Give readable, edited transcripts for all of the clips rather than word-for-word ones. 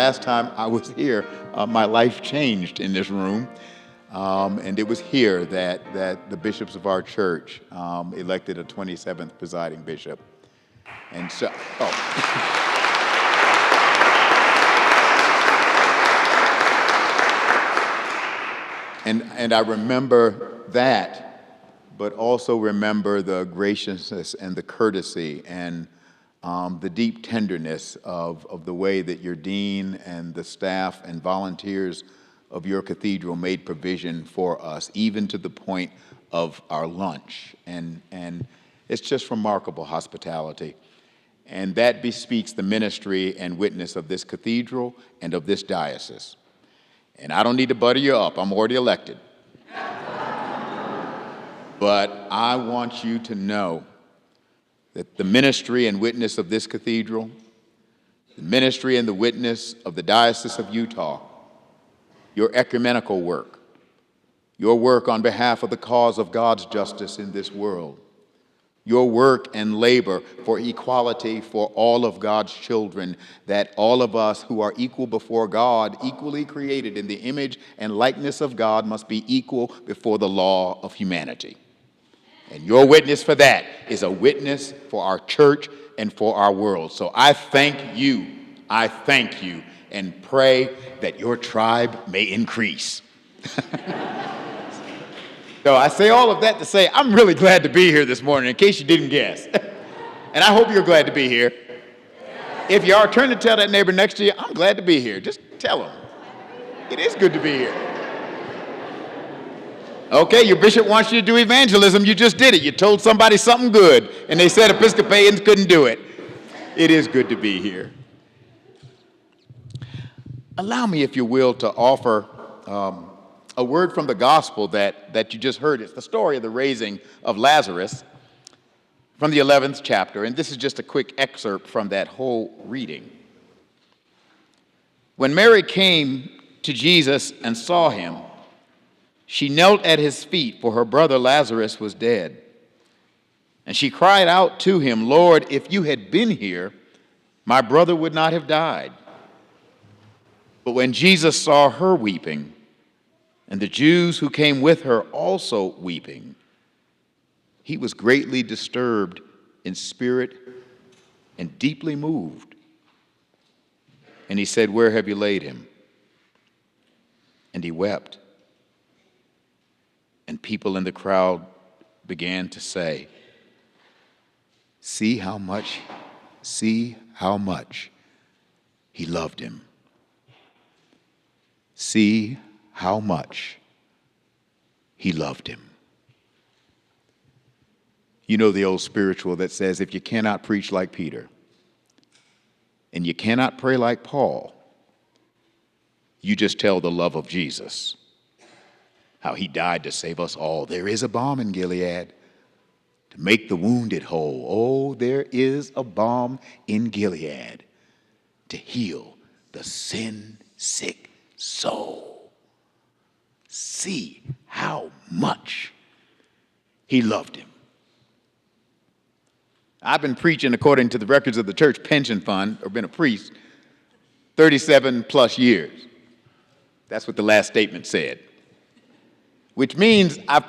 last time I was here, my life changed in this room. And it was here that the bishops of our church elected a 27th presiding bishop. And so, And I remember that, but also remember the graciousness and the courtesy and the deep tenderness of the way that your dean and the staff and volunteers of your cathedral made provision for us, even to the point of our lunch. And it's just remarkable hospitality. And that bespeaks the ministry and witness of this cathedral and of this diocese. And I don't need to butter you up. I'm already elected. But I want you to know that the ministry and witness of this cathedral, the ministry and the witness of the Diocese of Utah, your ecumenical work, your work on behalf of the cause of God's justice in this world, your work and labor for equality for all of God's children, that all of us who are equal before God, equally created in the image and likeness of God, must be equal before the law of humanity. And your witness for that is a witness for our church and for our world. So I thank you, and pray that your tribe may increase. So I say all of that to say I'm really glad to be here this morning, in case you didn't guess. And I hope you're glad to be here. If you are, turn to tell that neighbor next to you, I'm glad to be here. Just tell them. It is good to be here. Okay, your bishop wants you to do evangelism. You just did it. You told somebody something good, and they said Episcopalians couldn't do it. It is good to be here. Allow me, if you will, to offer a word from the gospel that you just heard. It's the story of the raising of Lazarus from the 11th chapter, and this is just a quick excerpt from that whole reading. When Mary came to Jesus and saw him, she knelt at his feet, for her brother Lazarus was dead. And she cried out to him, "Lord, if you had been here, my brother would not have died." But when Jesus saw her weeping, and the Jews who came with her also weeping, he was greatly disturbed in spirit and deeply moved. And he said, "Where have you laid him?" And he wept. And people in the crowd began to say, see how much he loved him. See how much he loved him." You know the old spiritual that says, if you cannot preach like Peter and you cannot pray like Paul, you just tell the love of Jesus, how he died to save us all. There is a balm in Gilead to make the wounded whole. Oh, there is a balm in Gilead to heal the sin-sick soul. See how much he loved him. I've been preaching according to the records of the church pension fund, or been a priest, 37 plus years. That's what the last statement said. Which means I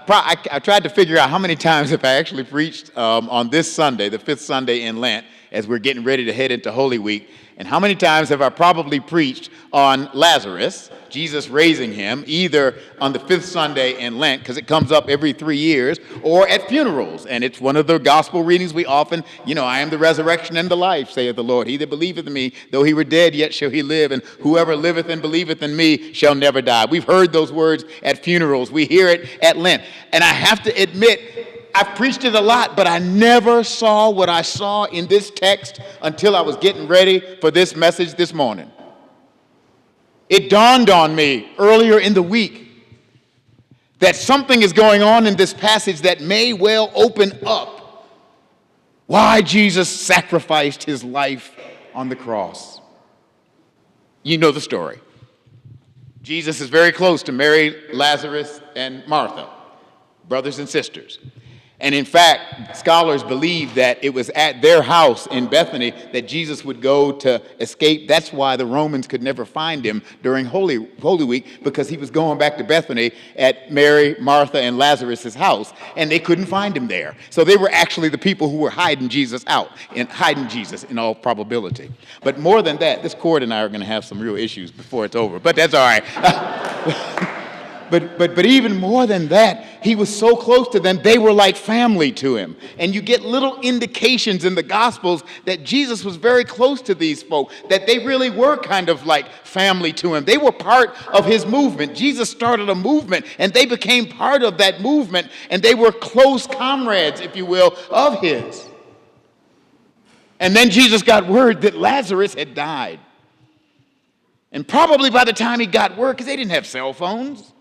tried to figure out how many times have I actually preached on this Sunday, the fifth Sunday in Lent, as we're getting ready to head into Holy Week. And how many times have I probably preached on Lazarus, Jesus raising him, either on the fifth Sunday in Lent, because it comes up every 3 years, or at funerals. And it's one of the gospel readings we often, I am the resurrection and the life, saith the Lord. He that believeth in me, though he were dead, yet shall he live. And whoever liveth and believeth in me shall never die. We've heard those words at funerals. We hear it at Lent. And I have to admit, I've preached it a lot, but I never saw what I saw in this text until I was getting ready for this message this morning. It dawned on me earlier in the week that something is going on in this passage that may well open up why Jesus sacrificed his life on the cross. You know the story. Jesus is very close to Mary, Lazarus, and Martha, brothers and sisters. And in fact, scholars believe that it was at their house in Bethany that Jesus would go to escape. That's why the Romans could never find him during Holy Week, because he was going back to Bethany at Mary, Martha, and Lazarus' house, and they couldn't find him there. So they were actually the people who were hiding Jesus out, and hiding Jesus in all probability. But more than that, this court and I are going to have some real issues before it's over, but that's all right. But even more than that, he was so close to them, they were like family to him. And you get little indications in the Gospels that Jesus was very close to these folk, that they really were kind of like family to him. They were part of his movement. Jesus started a movement, and they became part of that movement, and they were close comrades, if you will, of his. And then Jesus got word that Lazarus had died. And probably by the time he got word, because they didn't have cell phones,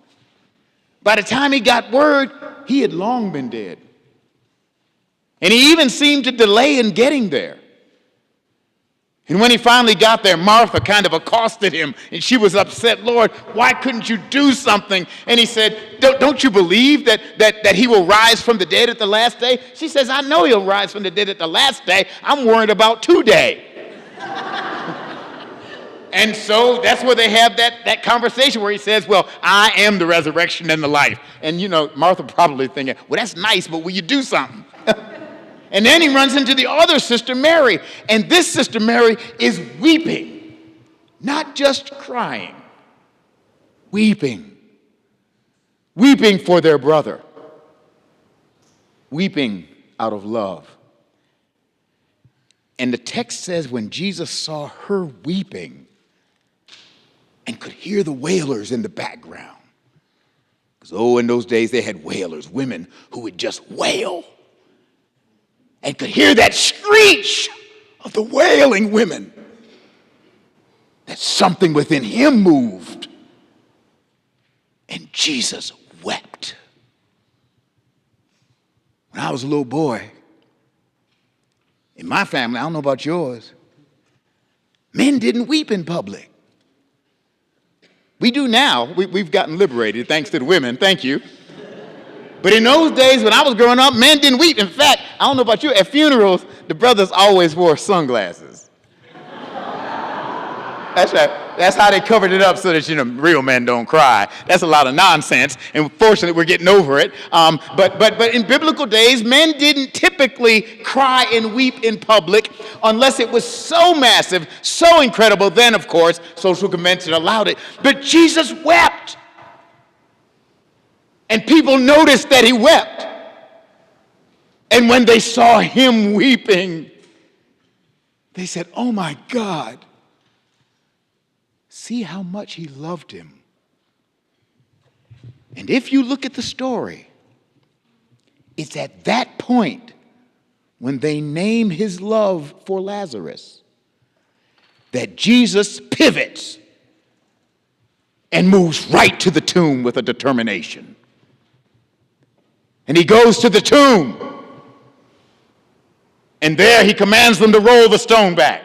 by the time he got word, he had long been dead. And he even seemed to delay in getting there. And when he finally got there, Martha kind of accosted him, and she was upset. Lord, why couldn't you do something? And he said, don't you believe that he will rise from the dead at the last day? She says, I know he'll rise from the dead at the last day. I'm worried about today. And so that's where they have that conversation where he says, well, I am the resurrection and the life. And, Martha probably thinking, well, that's nice, but will you do something? And then he runs into the other sister, Mary. And this sister, Mary, is weeping, not just crying, weeping. Weeping for their brother. Weeping out of love. And the text says when Jesus saw her weeping, and could hear the wailers in the background. Because, in those days they had wailers, women who would just wail. And could hear that screech of the wailing women. That something within him moved. And Jesus wept. When I was a little boy, in my family, I don't know about yours, men didn't weep in public. We do now. We've gotten liberated thanks to the women. Thank you. But in those days when I was growing up, men didn't weep. In fact, I don't know about you, at funerals, the brothers always wore sunglasses. That's right. That's how they covered it up so that, real men don't cry. That's a lot of nonsense, and fortunately we're getting over it. But in biblical days, men didn't typically cry and weep in public unless it was so massive, so incredible. Then, of course, social convention allowed it. But Jesus wept. And people noticed that he wept. And when they saw him weeping, they said, oh my God. See how much he loved him. And if you look at the story, it's at that point when they name his love for Lazarus that Jesus pivots and moves right to the tomb with a determination. And he goes to the tomb, and there he commands them to roll the stone back.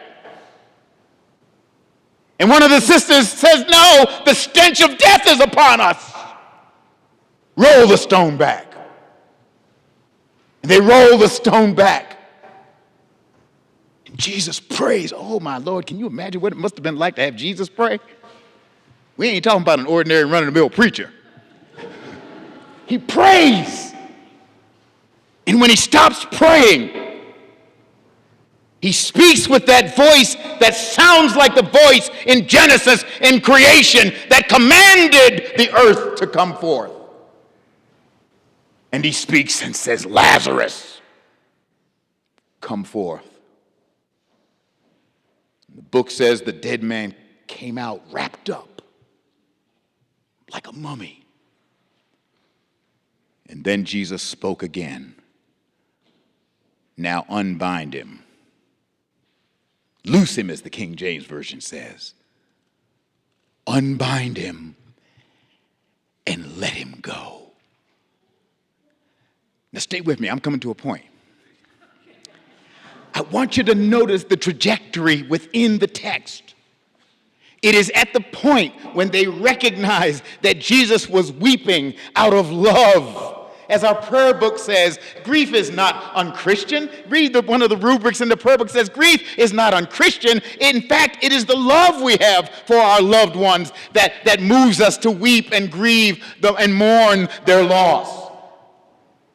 And one of the sisters says, no, the stench of death is upon us. Roll the stone back. And they roll the stone back. And Jesus prays. Oh, my Lord, can you imagine what it must have been like to have Jesus pray? We ain't talking about an ordinary run-of-the-mill preacher. He prays. And when he stops praying, he speaks with that voice that sounds like the voice in Genesis in creation that commanded the earth to come forth. And he speaks and says, Lazarus, come forth. The book says the dead man came out wrapped up like a mummy. And then Jesus spoke again. Now unbind him. Loose him, as the King James Version says. Unbind him and let him go. Now stay with me. I'm coming to a point. I want you to notice the trajectory within the text. It is at the point when they recognize that Jesus was weeping out of love As our prayer book says, grief is not unchristian. Read one of the rubrics in the prayer book says grief is not unchristian. In fact, it is the love we have for our loved ones that moves us to weep and grieve and mourn their loss.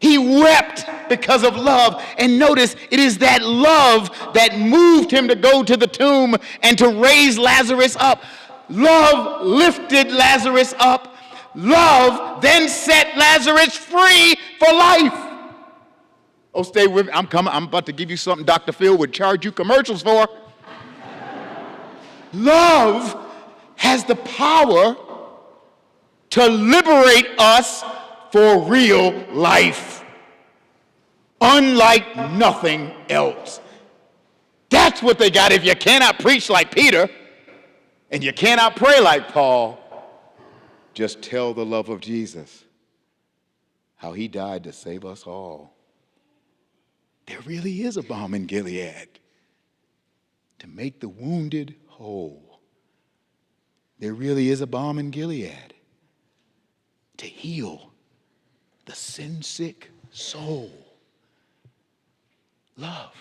He wept because of love. And notice, it is that love that moved him to go to the tomb and to raise Lazarus up. Love lifted Lazarus up. Love then set Lazarus free for life. Oh, stay with me. I'm coming. I'm about to give you something Dr. Phil would charge you commercials for. Love has the power to liberate us for real life, unlike nothing else. That's what they got. If you cannot preach like Peter and you cannot pray like Paul, just tell the love of Jesus, how he died to save us all. There really is a balm in Gilead to make the wounded whole. There really is a balm in Gilead to heal the sin-sick soul. Love.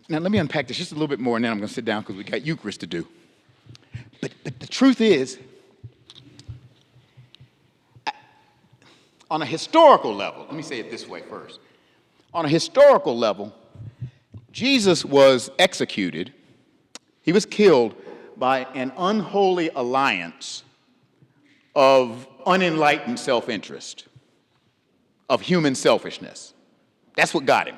Now let me unpack this just a little bit more, and then I'm going to sit down because we got Eucharist to do. But the truth is, on a historical level, let me say it this way first. On a historical level, Jesus was executed. He was killed by an unholy alliance of unenlightened self-interest, of human selfishness. That's what got him.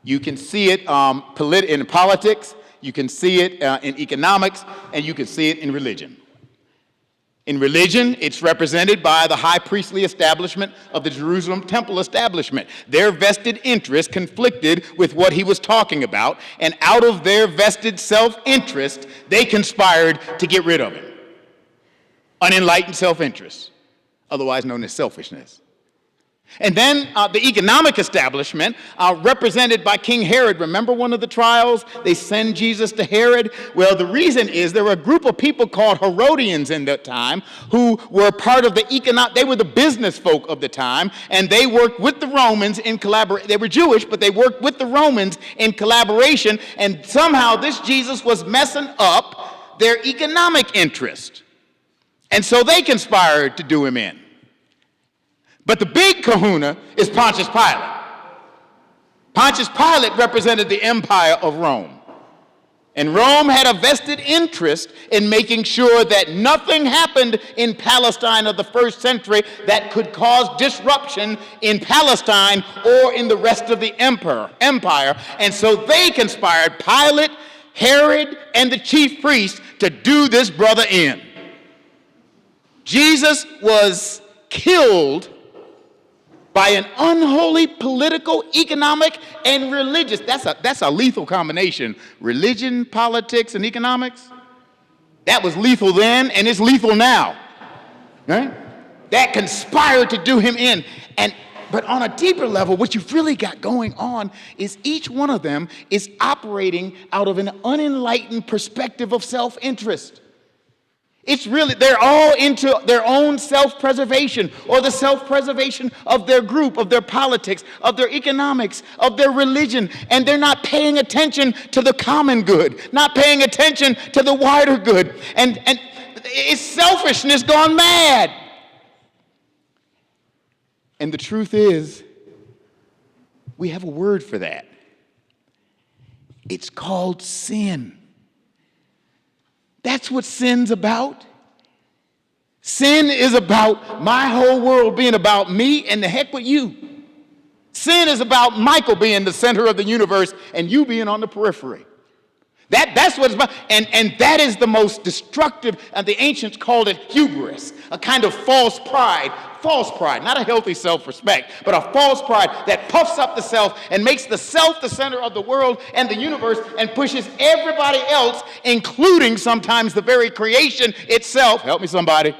You can see it in politics, you can see it in economics, and you can see it in religion. In religion, it's represented by the high priestly establishment of the Jerusalem temple establishment. Their vested interest conflicted with what he was talking about, and out of their vested self-interest, they conspired to get rid of him. Unenlightened self-interest, otherwise known as selfishness. And then the economic establishment, represented by King Herod. Remember one of the trials? They send Jesus to Herod. Well, the reason is there were a group of people called Herodians in that time who were part of they were the business folk of the time, and they worked with the Romans in collaboration. They were Jewish, but they worked with the Romans in collaboration, and somehow this Jesus was messing up their economic interest. And so they conspired to do him in. But the big kahuna is Pontius Pilate. Pontius Pilate represented the empire of Rome. And Rome had a vested interest in making sure that nothing happened in Palestine of the first century that could cause disruption in Palestine or in the rest of the empire. And so they conspired, Pilate, Herod, and the chief priests, to do this brother in. Jesus was killed by an unholy political, economic, and religious. That's a lethal combination. Religion, politics, and economics. That was lethal then, and it's lethal now. Right? That conspired to do him in. But on a deeper level, what you've really got going on is each one of them is operating out of an unenlightened perspective of self-interest. It's really, they're all into their own self-preservation or the self-preservation of their group, of their politics, of their economics, of their religion, and they're not paying attention to the common good, not paying attention to the wider good. And it's selfishness gone mad. And the truth is, we have a word for that. It's called sin. That's what sin's about. Sin is about my whole world being about me and the heck with you. Sin is about Michael being the center of the universe and you being on the periphery. That's what it's about. And that is the most destructive, and the ancients called it hubris, a kind of false pride, not a healthy self-respect, but a false pride that puffs up the self and makes the self the center of the world and the universe and pushes everybody else, including sometimes the very creation itself, help me somebody,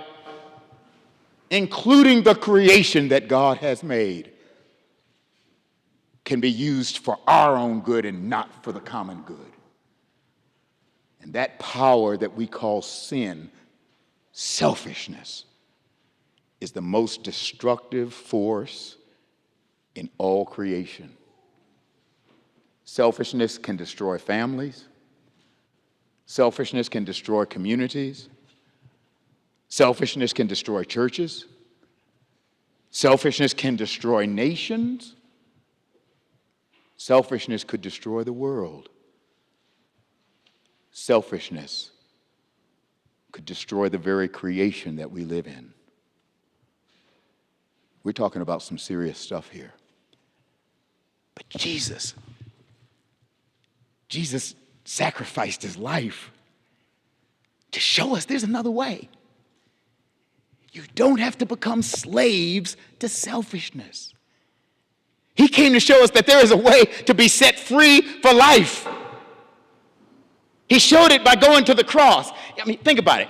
including the creation that God has made, can be used for our own good and not for the common good. And that power that we call sin, selfishness, is the most destructive force in all creation. Selfishness can destroy families. Selfishness can destroy communities. Selfishness can destroy churches. Selfishness can destroy nations. Selfishness could destroy the world. Selfishness could destroy the very creation that we live in. We're talking about some serious stuff here. But Jesus sacrificed his life to show us there's another way. You don't have to become slaves to selfishness. He came to show us that there is a way to be set free for life. He showed it by going to the cross. I mean, think about it.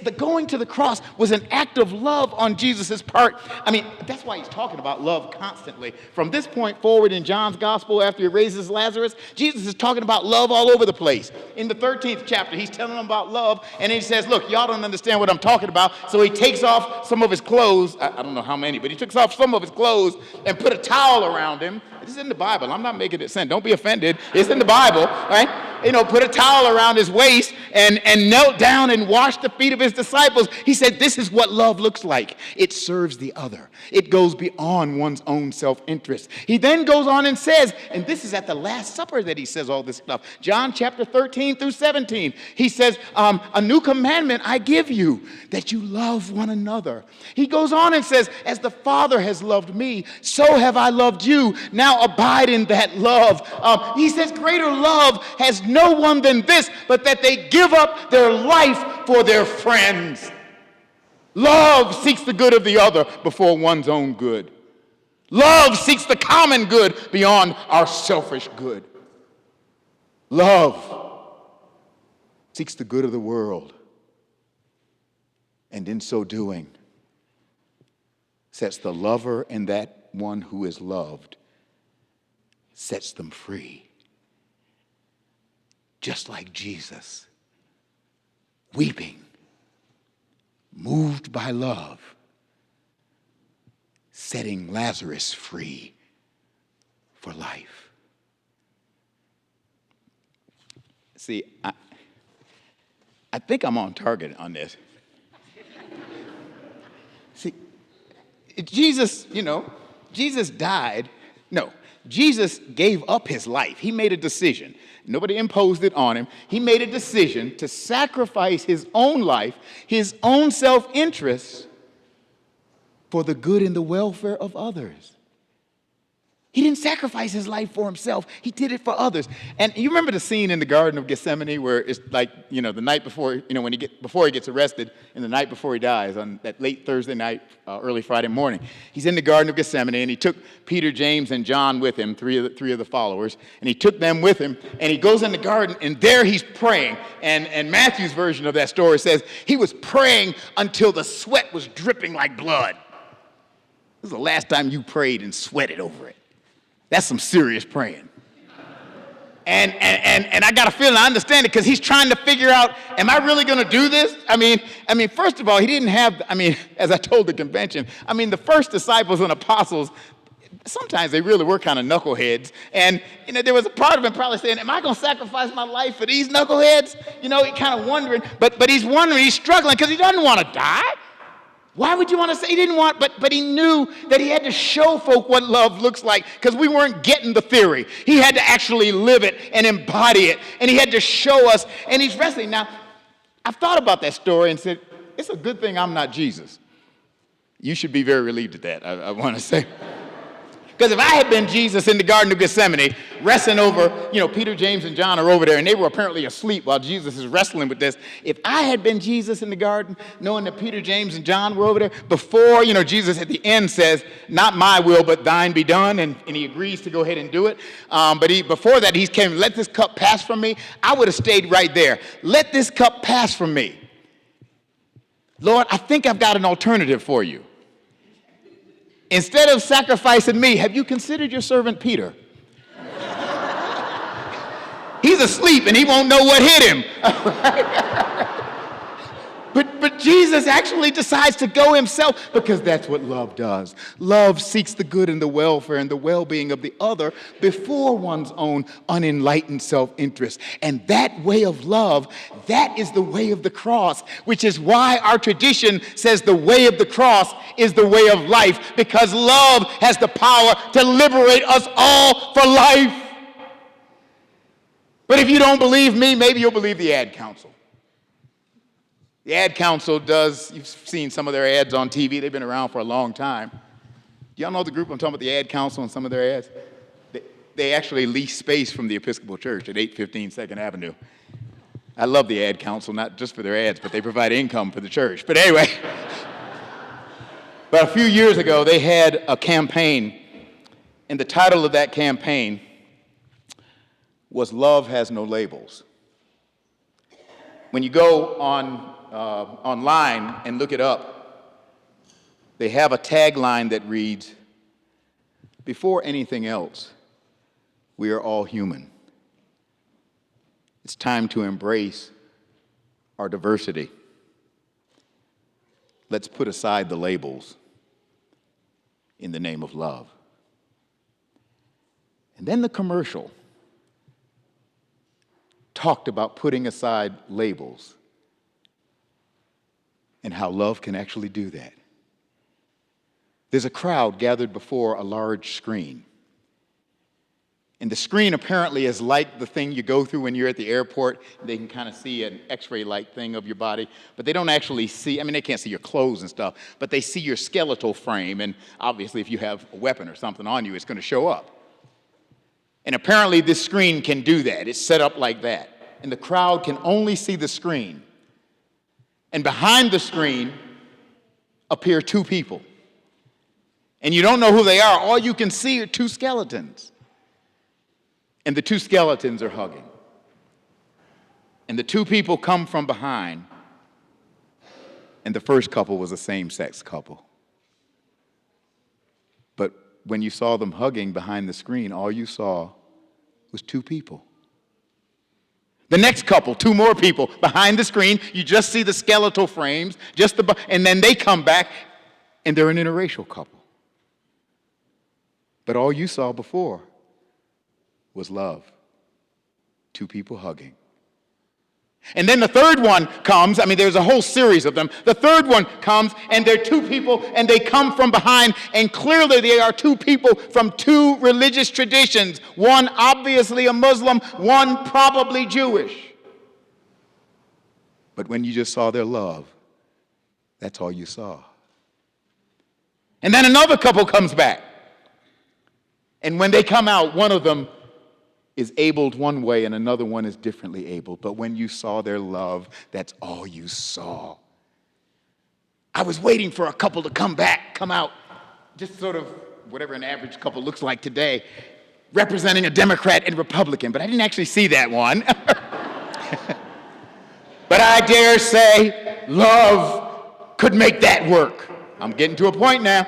The going to the cross was an act of love on Jesus' part. I mean, that's why he's talking about love constantly. From this point forward in John's gospel, after he raises Lazarus, Jesus is talking about love all over the place. In the 13th chapter, he's telling them about love, and he says, look, y'all don't understand what I'm talking about. So he takes off some of his clothes. I don't know how many, but he takes off some of his clothes and put a towel around him. This is in the Bible. I'm not making it sense. Don't be offended. It's in the Bible, right? Put a towel around his waist and knelt down and washed the feet of his disciples. He said, this is what love looks like. It serves the other. It goes beyond one's own self-interest. He then goes on and says, and this is at the Last Supper that he says all this stuff. John chapter 13 through 17. He says, a new commandment I give you, that you love one another. He goes on and says, as the Father has loved me, so have I loved you. Now abide in that love. He says, greater love has no one than this, but that they give up their life for their friends. Love seeks the good of the other before one's own good. Love seeks the common good beyond our selfish good. Love seeks the good of the world, and in so doing, sets the lover and that one who is loved, sets them free. Just like Jesus, weeping, moved by love, setting Lazarus free for life. See, I think I'm on target on this. See, Jesus died. No, Jesus gave up his life. He made a decision. Nobody imposed it on him. He made a decision to sacrifice his own life, his own self-interest, for the good and the welfare of others. He didn't sacrifice his life for himself. He did it for others. And you remember the scene in the Garden of Gethsemane where it's like, the night before, before he gets arrested and the night before he dies on that late Thursday night, early Friday morning. He's in the Garden of Gethsemane and he took Peter, James, and John with him, three of the followers, and he took them with him and he goes in the garden and there he's praying. And Matthew's version of that story says he was praying until the sweat was dripping like blood. This is the last time you prayed and sweated over it. That's some serious praying. And I got a feeling I understand it because he's trying to figure out, am I really going to do this? I mean, first of all, he didn't have, as I told the convention, the first disciples and apostles, sometimes they really were kind of knuckleheads. And, there was a part of him probably saying, am I going to sacrifice my life for these knuckleheads? He kind of wondering, but he's wondering, he's struggling because he doesn't want to die. Why would you want to say he didn't want, but he knew that he had to show folk what love looks like because we weren't getting the theory. He had to actually live it and embody it, and he had to show us, and he's wrestling. Now, I've thought about that story and said, it's a good thing I'm not Jesus. You should be very relieved at that, I want to say. Because if I had been Jesus in the Garden of Gethsemane, wrestling over, Peter, James, and John are over there, and they were apparently asleep while Jesus is wrestling with this. If I had been Jesus in the garden, knowing that Peter, James, and John were over there, before, Jesus at the end says, not my will, but thine be done, and he agrees to go ahead and do it. But before that, he came, let this cup pass from me. I would have stayed right there. Let this cup pass from me. Lord, I think I've got an alternative for you. Instead of sacrificing me, have you considered your servant Peter? He's asleep and he won't know what hit him. But But Jesus actually decides to go himself because that's what love does. Love seeks the good and the welfare and the well-being of the other before one's own unenlightened self-interest. And that way of love, that is the way of the cross, which is why our tradition says the way of the cross is the way of life, because love has the power to liberate us all for life. But if you don't believe me, maybe you'll believe the Ad Council. The Ad Council does, you've seen some of their ads on TV. They've been around for a long time. Y'all know the group I'm talking about, the Ad Council and some of their ads? They actually lease space from the Episcopal Church at 815 2nd Avenue. I love the Ad Council, not just for their ads, but they provide income for the church. But anyway, but a few years ago, they had a campaign, and the title of that campaign was Love Has No Labels. When you go online and look it up, they have a tagline that reads, "Before anything else, we are all human. It's time to embrace our diversity. Let's put aside the labels in the name of love." And then the commercial talked about putting aside labels and how love can actually do that. There's a crowd gathered before a large screen. And the screen apparently is like the thing you go through when you're at the airport. They can kind of see an x-ray-like thing of your body, but they don't actually see, they can't see your clothes and stuff, but they see your skeletal frame, and obviously if you have a weapon or something on you, it's going to show up. And apparently this screen can do that. It's set up like that. And the crowd can only see the screen. And behind the screen appear two people. And you don't know who they are. All you can see are two skeletons. And the two skeletons are hugging. And the two people come from behind. And the first couple was a same-sex couple. But when you saw them hugging behind the screen, all you saw was two people. The next couple, two more people behind the screen, you just see the skeletal frames, and then they come back, and they're an interracial couple. But all you saw before was love. Two people hugging. And then the third one comes, there's a whole series of them. The third one comes, and they're two people, and they come from behind, and clearly they are two people from two religious traditions. One obviously a Muslim, one probably Jewish. But when you just saw their love, that's all you saw. And then another couple comes back. And when they come out, one of them is abled one way and another one is differently abled. But when you saw their love, that's all you saw. I was waiting for a couple to come out, just sort of whatever an average couple looks like today, representing a Democrat and Republican, but I didn't actually see that one. But I dare say love could make that work. I'm getting to a point now.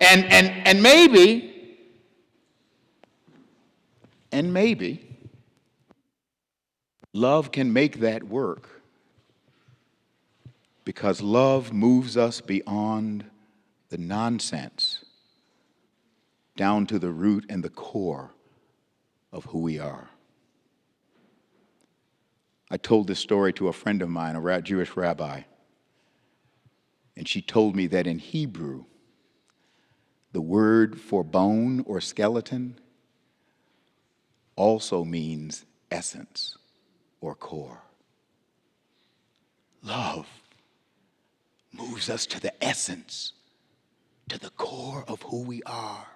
And maybe love can make that work because love moves us beyond the nonsense down to the root and the core of who we are. I told this story to a friend of mine, a Jewish rabbi, and she told me that in Hebrew, the word for bone or skeleton also means essence or core. Love moves us to the essence, to the core of who we are.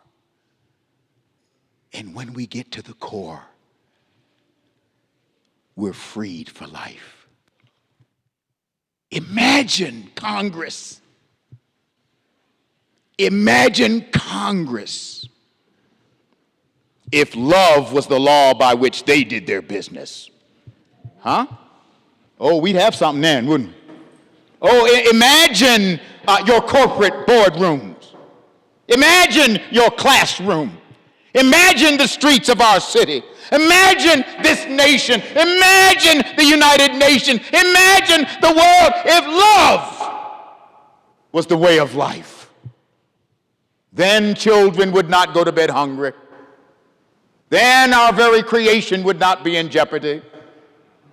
And when we get to the core, we're freed for life. Imagine Congress. Imagine Congress if love was the law by which they did their business. Huh? Oh, we'd have something then, wouldn't we? Oh, imagine your corporate boardrooms. Imagine your classroom. Imagine the streets of our city. Imagine this nation. Imagine the United Nations. Imagine the world if love was the way of life. Then children would not go to bed hungry. Then our very creation would not be in jeopardy.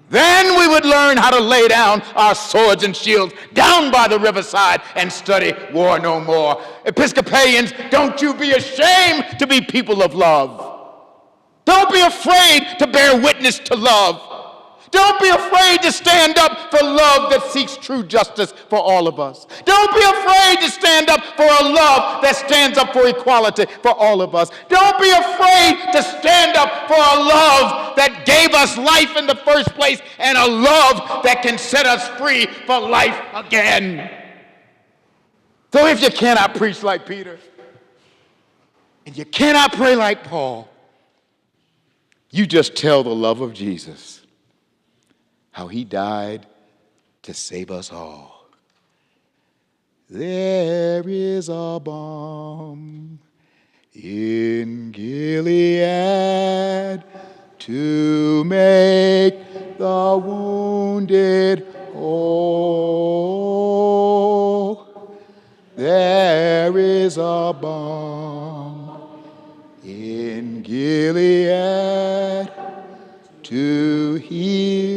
Then we would learn how to lay down our swords and shields down by the riverside and study war no more. Episcopalians, don't you be ashamed to be people of love. Don't be afraid to bear witness to love. Don't be afraid to stand up for love that seeks true justice for all of us. Don't be afraid to stand up for a love that stands up for equality for all of us. Don't be afraid to stand up for a love that gave us life in the first place and a love that can set us free for life again. So if you cannot preach like Peter and you cannot pray like Paul, you just tell the love of Jesus, how he died to save us all. There is a balm in Gilead to make the wounded whole. There is a balm in Gilead to heal